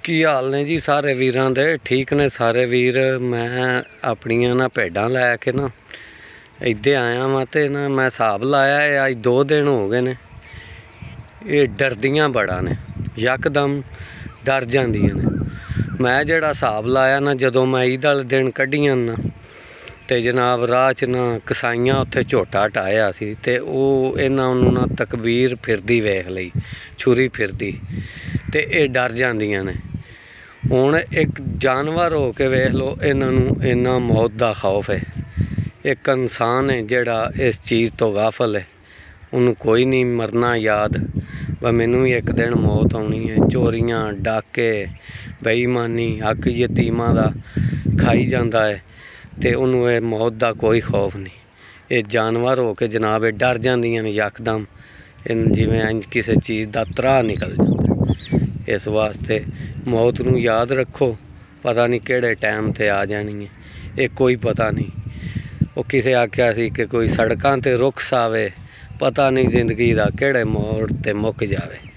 ਕੀ ਹਾਲ ਨੇ ਜੀ ਸਾਰੇ ਵੀਰਾਂ ਦੇ? ਠੀਕ ਨੇ ਸਾਰੇ ਵੀਰ। ਮੈਂ ਆਪਣੀਆਂ ਨਾ ਭੇਡਾਂ ਲੈ ਕੇ ਨਾ ਇੱਥੇ ਆਇਆ ਵਾਂ ਤੇ ਨਾ मैं हिसाब लाया है अज 2 दिन हो गए ने। ये डरदियां बड़ा ने, यकदम डर जांदियां ने। मैं जिहड़ा हिसाब लाया ना, जदों मैं ईद वाले दिन कड्ढियां ना ते जनाब राह च ना कसाइयां उत्थे झोटा हटाया सी ते ओह इन्हां नूं ना तकबीर फिरदी वेख लई, छुरी फिरदी ते ये डर जांदियां ने। हुण एक जानवर हो के वेख लो, इन्हां नूं इन्ना मौत दा खौफ है। एक इंसान है जिहड़ा इस चीज़ तो गाफल है, उन्होंने कोई नहीं मरना याद व मैनू भी एक दिन मौत आनी है। चोरियां डाके बेईमानी हक यतीमां दा खाई जाता है तो उन्होंने मौत का कोई खौफ नहीं। ये जानवर हो के जनाब ये डर जांदियां ने यकदम, जिवें इंज किसी चीज़ का त्राह निकल जाता। इस वास्ते मौत नूं याद रखो, पता नहीं किहड़े टाइम ते आ जानी है, ये कोई पता नहीं। वो किसे आख्या सी कि कोई सड़कों ते रुख आवे, पता नहीं जिंदगी का किहड़े मोड़ ते मुक जावे।